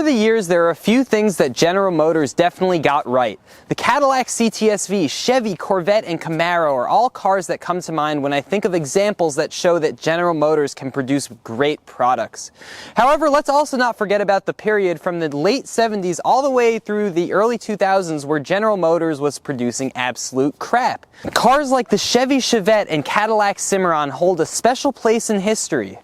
Over the years, there are a few things that General Motors definitely got right. The Cadillac CT-SV, Chevy, Corvette, and Camaro are all cars that come to mind when I think of examples that show that General Motors can produce great products. However, let's also not forget about the period from the late 70s all the way through the early 2000s where General Motors was producing absolute crap. Cars like the Chevy Chevette and Cadillac Cimarron hold a special place in history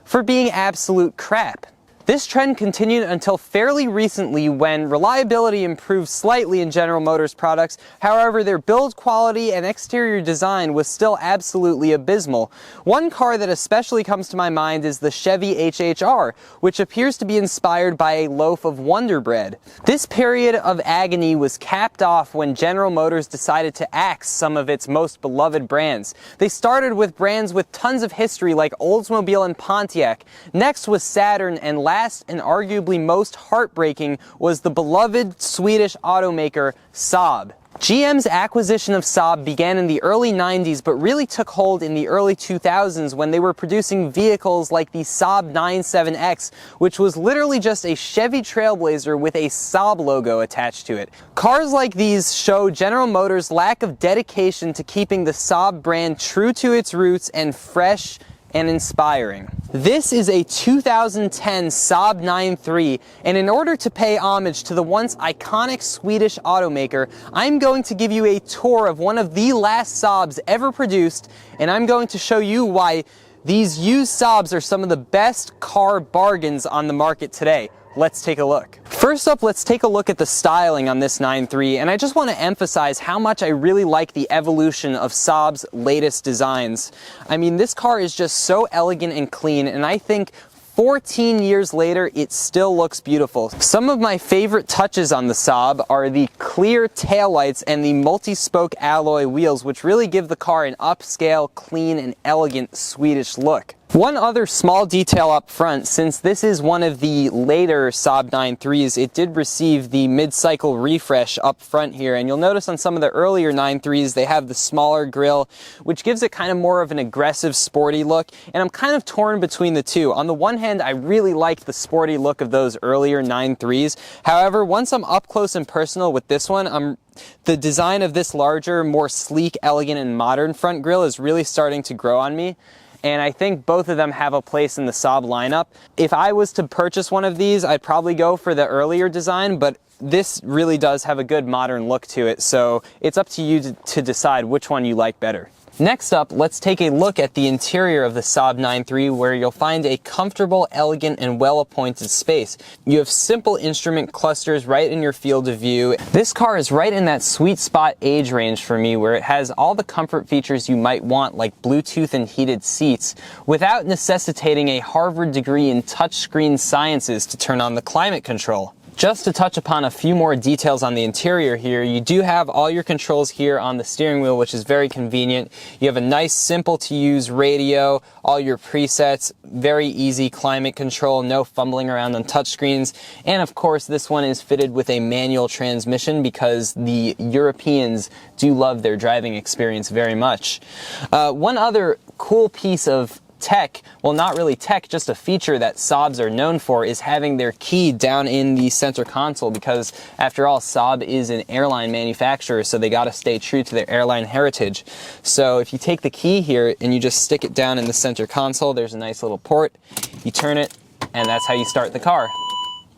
for being absolute crap. This trend continued until fairly recently when reliability improved slightly in General Motors products. However, their build quality and exterior design was still absolutely abysmal. One car that especially comes to my mind is the Chevy HHR, which appears to be inspired by a loaf of Wonder Bread. This period of agony was capped off when General Motors decided to axe some of its most beloved brands. They started with brands with tons of history like Oldsmobile and Pontiac. Next was Saturn, and last and arguably most heartbreaking was the beloved Swedish automaker Saab. GM's acquisition of Saab began in the early 90s but really took hold in the early 2000s when they were producing vehicles like the Saab 97X, which was literally just a Chevy Trailblazer with a Saab logo attached to it. Cars like these show General Motors' lack of dedication to keeping the Saab brand true to its roots and fresh and inspiring. This is a 2010 Saab 9.3, and in order to pay homage to the once iconic Swedish automaker, I'm going to give you a tour of one of the last Saabs ever produced, and I'm going to show you why these used Saabs are some of the best car bargains on the market today. Let's take a look. First up, let's take a look at the styling on this 9.3, and I just want to emphasize how much I really like the evolution of Saab's latest designs. I mean, this car is just so elegant and clean, and I think 14 years later, it still looks beautiful. Some of my favorite touches on the Saab are the clear taillights and the multi-spoke alloy wheels, which really give the car an upscale, clean, and elegant Swedish look. One other small detail up front, since this is one of the later Saab 9.3s, it did receive the mid-cycle refresh up front here, and you'll notice on some of the earlier 9.3s they have the smaller grille, which gives it kind of more of an aggressive, sporty look, and I'm kind of torn between the two. On the one hand, I really liked the sporty look of those earlier 9.3s. However, once I'm up close and personal with this one, the design of this larger, more sleek, elegant, and modern front grille is really starting to grow on me. And I think both of them have a place in the Saab lineup. If I was to purchase one of these, I'd probably go for the earlier design, but this really does have a good modern look to it, so it's up to you to decide which one you like better. Next up, let's take a look at the interior of the Saab 9.3, where you'll find a comfortable, elegant, and well-appointed space. You have simple instrument clusters right in your field of view. This car is right in that sweet spot age range for me, where it has all the comfort features you might want, like Bluetooth and heated seats, without necessitating a Harvard degree in touchscreen sciences to turn on the climate control. Just to touch upon a few more details on the interior here, you do have all your controls here on the steering wheel, which is very convenient. You have a nice, simple to use radio, all your presets, very easy climate control, no fumbling around on touchscreens, and of course this one is fitted with a manual transmission because the Europeans do love their driving experience very much. One other cool piece of tech, well, not really tech, just a feature that Saabs are known for is having their key down in the center console, because after all, Saab is an airline manufacturer, so they got to stay true to their airline heritage. So if you take the key here and you just stick it down in the center console, there's a nice little port, you turn it, and that's how you start the car.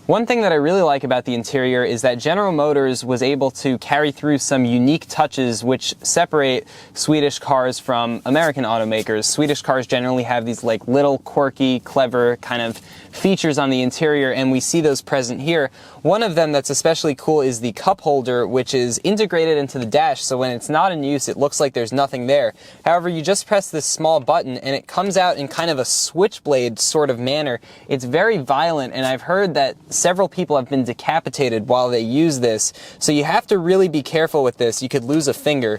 One thing that I really like about the interior is that General Motors was able to carry through some unique touches which separate Swedish cars from American automakers. Swedish cars generally have these like little quirky, clever kind of features on the interior, and we see those present here. One of them that's especially cool is the cup holder, which is integrated into the dash, so when it's not in use it looks like there's nothing there. However, you just press this small button and it comes out in kind of a switchblade sort of manner. It's very violent, and I've heard that several people have been decapitated while they use this, so you have to really be careful with this. You could lose a finger.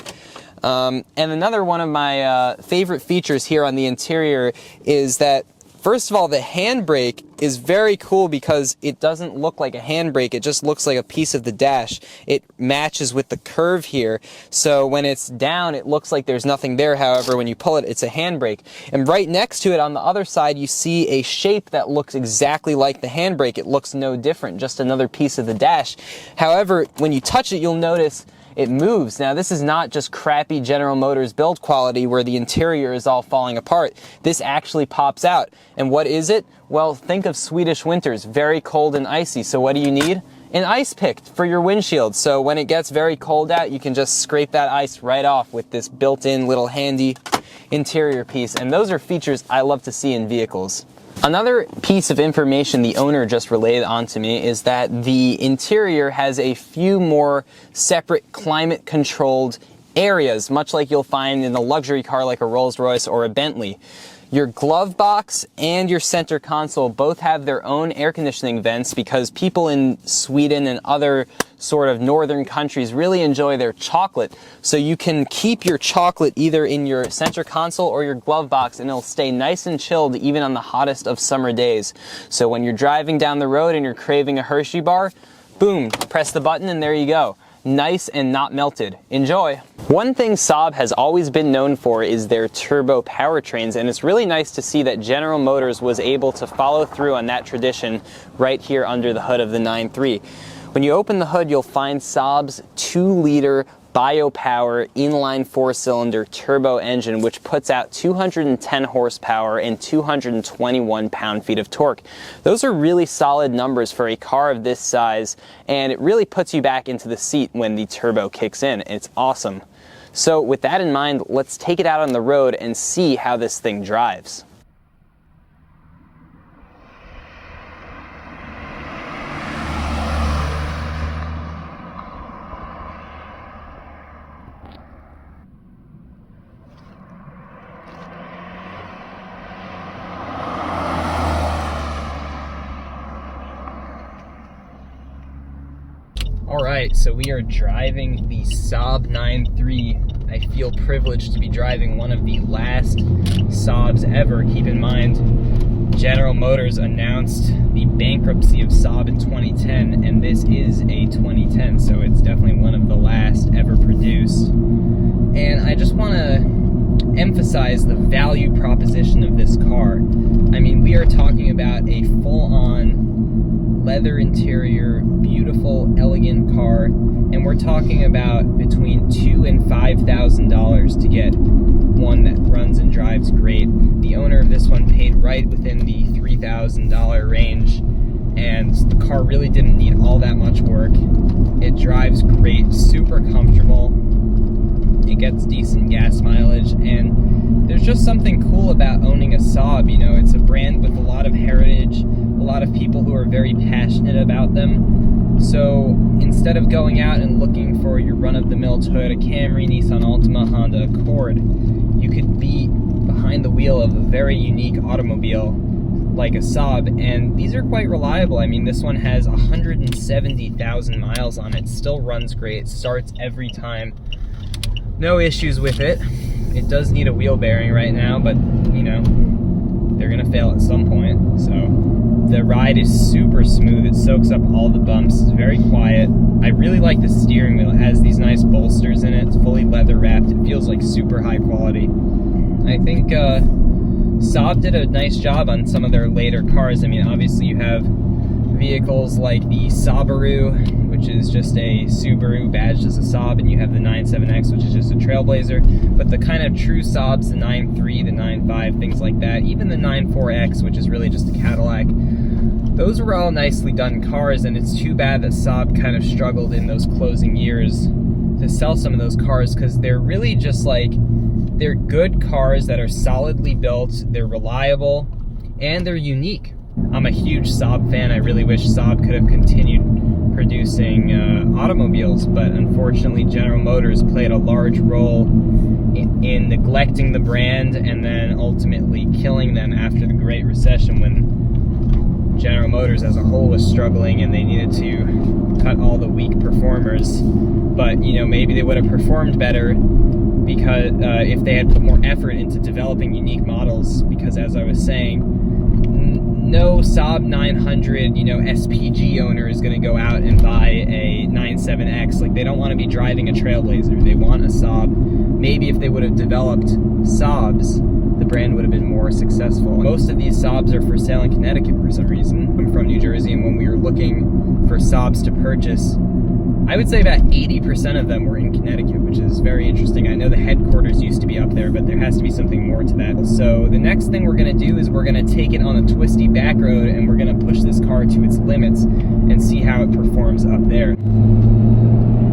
And another one of my favorite features here on the interior is that First of all, the handbrake is very cool because it doesn't look like a handbrake, it just looks like a piece of the dash. It matches with the curve here, so when it's down it looks like there's nothing there. However, when you pull it, it's a handbrake. And right next to it on the other side you see a shape that looks exactly like the handbrake. It looks no different, just another piece of the dash. However, when you touch it, you'll notice it moves. Now, this is not just crappy General Motors build quality where the interior is all falling apart. This actually pops out. And what is it? Well, think of Swedish winters, very cold and icy. So what do you need? An ice pick for your windshield. So when it gets very cold out, you can just scrape that ice right off with this built-in little handy interior piece. And those are features I love to see in vehicles. Another piece of information the owner just relayed onto me is that the interior has a few more separate climate-controlled areas, much like you'll find in a luxury car like a Rolls-Royce or a Bentley. Your glove box and your center console both have their own air conditioning vents because people in Sweden and other sort of northern countries really enjoy their chocolate. So you can keep your chocolate either in your center console or your glove box and it'll stay nice and chilled even on the hottest of summer days. So when you're driving down the road and you're craving a Hershey bar, boom, press the button and there you go. Nice and not melted. Enjoy! One thing Saab has always been known for is their turbo powertrains, and it's really nice to see that General Motors was able to follow through on that tradition right here under the hood of the 9.3. When you open the hood, you'll find Saab's 2-liter biopower inline 4-cylinder turbo engine, which puts out 210 horsepower and 221 pound-feet of torque. Those are really solid numbers for a car of this size, and it really puts you back into the seat when the turbo kicks in. It's awesome. So with that in mind, let's take it out on the road and see how this thing drives. Alright, so we are driving the Saab 9.3. I feel privileged to be driving one of the last Saabs ever. Keep in mind, General Motors announced the bankruptcy of Saab in 2010, and this is a 2010, so it's definitely one of the last ever produced. And I just want to emphasize the value proposition of this car. I mean, we are talking about a full-on leather interior, beautiful, elegant car, and we're talking about between $2,000 and $5,000 to get one that runs and drives great. The owner of this one paid right within the $3,000 range, and the car really didn't need all that much work. It drives great, super comfortable, it gets decent gas mileage, and there's just something cool about owning a Saab. You know, it's a brand with a lot of heritage, a lot of people who are very passionate about them. So instead of going out and looking for your run-of-the-mill Toyota Camry, Nissan Altima, Honda Accord, you could be behind the wheel of a very unique automobile like a Saab, and these are quite reliable. I mean, this one has 170,000 miles on it, still runs great, starts every time. No issues with it. It does need a wheel bearing right now, but you know, they're gonna fail at some point. So the ride is super smooth. It soaks up all the bumps. It's very quiet. I really like the steering wheel. It has these nice bolsters in it. It's fully leather wrapped. It feels like super high quality. I think Saab did a nice job on some of their later cars. I mean, obviously you have vehicles like the Subaru, which is just a Subaru badged as a Saab, and you have the 97X, which is just a Trailblazer. But the kind of true Saabs, the 9.3, the 9.5, things like that, even the 9.4X, which is really just a Cadillac, those were all nicely done cars, and it's too bad that Saab kind of struggled in those closing years to sell some of those cars, because they're really just like, they're good cars that are solidly built, they're reliable, and they're unique. I'm a huge Saab fan. I really wish Saab could have continued producing automobiles, but unfortunately General Motors played a large role in neglecting the brand and then ultimately killing them after the Great Recession, when General Motors as a whole was struggling and they needed to cut all the weak performers. But you know, maybe they would have performed better because if they had put more effort into developing unique models, because as I was saying, no Saab 900, you know, SPG owner is going to go out and buy a 97X. Like, they don't want to be driving a Trailblazer. They want a Saab. Maybe if they would have developed Saabs, the brand would have been more successful. Most of these Saabs are for sale in Connecticut for some reason. I'm from New Jersey, and when we were looking for Saabs to purchase, I would say about 80% of them were in Connecticut, which is very interesting. I know the headquarters used to be up there, but there has to be something more to that. So the next thing we're gonna do is we're gonna take it on a twisty back road, and we're gonna push this car to its limits and see how it performs up there.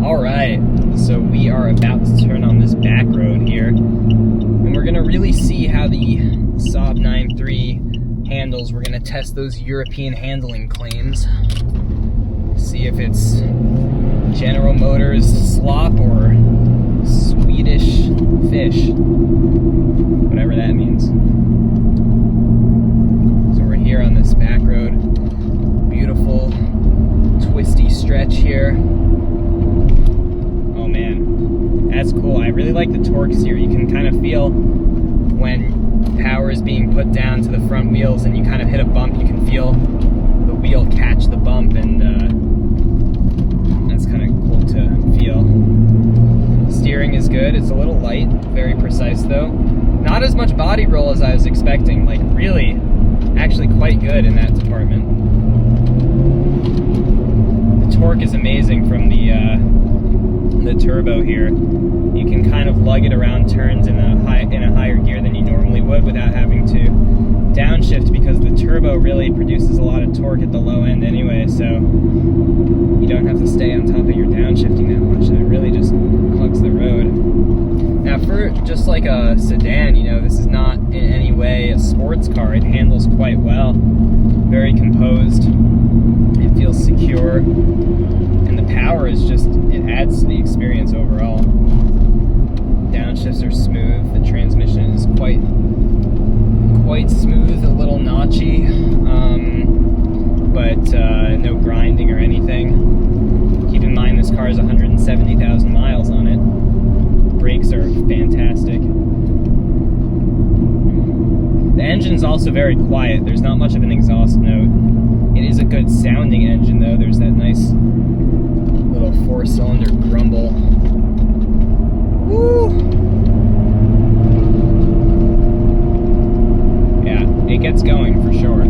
All right, so we are about to turn on this back road here, and we're gonna really see how the Saab 9.3 handles. We're gonna test those European handling claims. See if it's General Motors slop or Swedish fish, whatever that means. So we're here on this back road, beautiful twisty stretch here. Oh man, that's cool. I really like the torque steer. You can kind of feel when power is being put down to the front wheels and you kind of hit a bump, you can feel the wheel catch the bump, and that's kind of cool to feel. Steering is good. It's a little light, very precise though. Not as much body roll as I was expecting. Like, really, actually quite good in that department. The torque is amazing from the turbo here. You can kind of lug it around turns in a higher gear than you normally would without having to downshift, because the turbo really produces a lot of torque at the low end anyway, so you don't have to stay on top of your downshifting that much. It really just hugs the road. Now, for just like a sedan, you know, this is not in any way a sports car. It handles quite well, very composed. It feels secure, and the power is just, it adds to the experience overall. Downshifts are smooth. The transmission is quite smooth, a little notchy, but no grinding or anything. Keep in mind this car has 170,000 miles on it. Brakes are fantastic. The engine's also very quiet. There's not much of an exhaust note. It is a good sounding engine though. There's that nice little 4-cylinder grumble. Woo! It gets going for sure.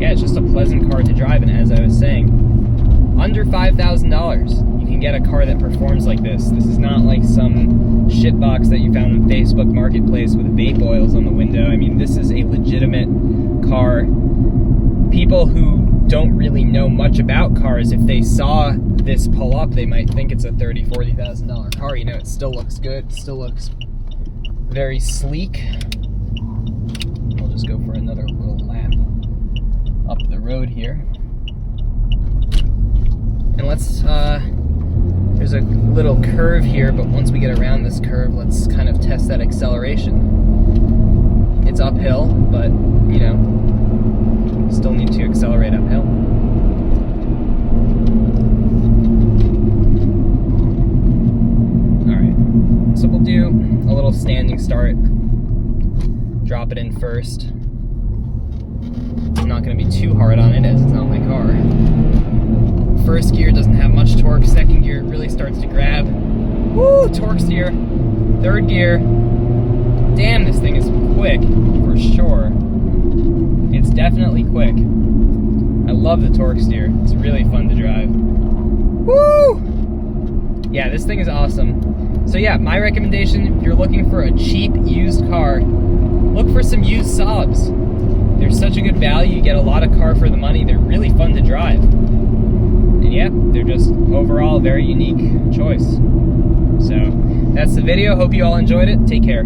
Yeah, it's just a pleasant car to drive, and as I was saying, under $5,000 you can get a car that performs like this. This is not like some shitbox that you found in Facebook Marketplace with vape oils on the window. I mean, this is a legitimate car. People who don't really know much about cars, if they saw this pull up, they might think it's a $30,000, $40,000 car. You know, it still looks good. It still looks very sleek. I'll just go for another little lap up the road here. And let's, there's a little curve here, but once we get around this curve, let's kind of test that acceleration. It's uphill, but, you know, still need to accelerate uphill. Alright, so we'll do a little standing start. Drop it in first. I'm not going to be too hard on it as it's not my car. First gear doesn't have much torque. Second gear, it really starts to grab. Woo! Torque steer. Third gear. Damn, this thing is quick, for sure. It's definitely quick. I love the torque steer. It's really fun to drive. Woo! Yeah, this thing is awesome. So yeah, my recommendation, if you're looking for a cheap used car, look for some used Saabs. They're such a good value. You get a lot of car for the money. They're really fun to drive. And yeah, they're just overall a very unique choice. So that's the video. Hope you all enjoyed it. Take care.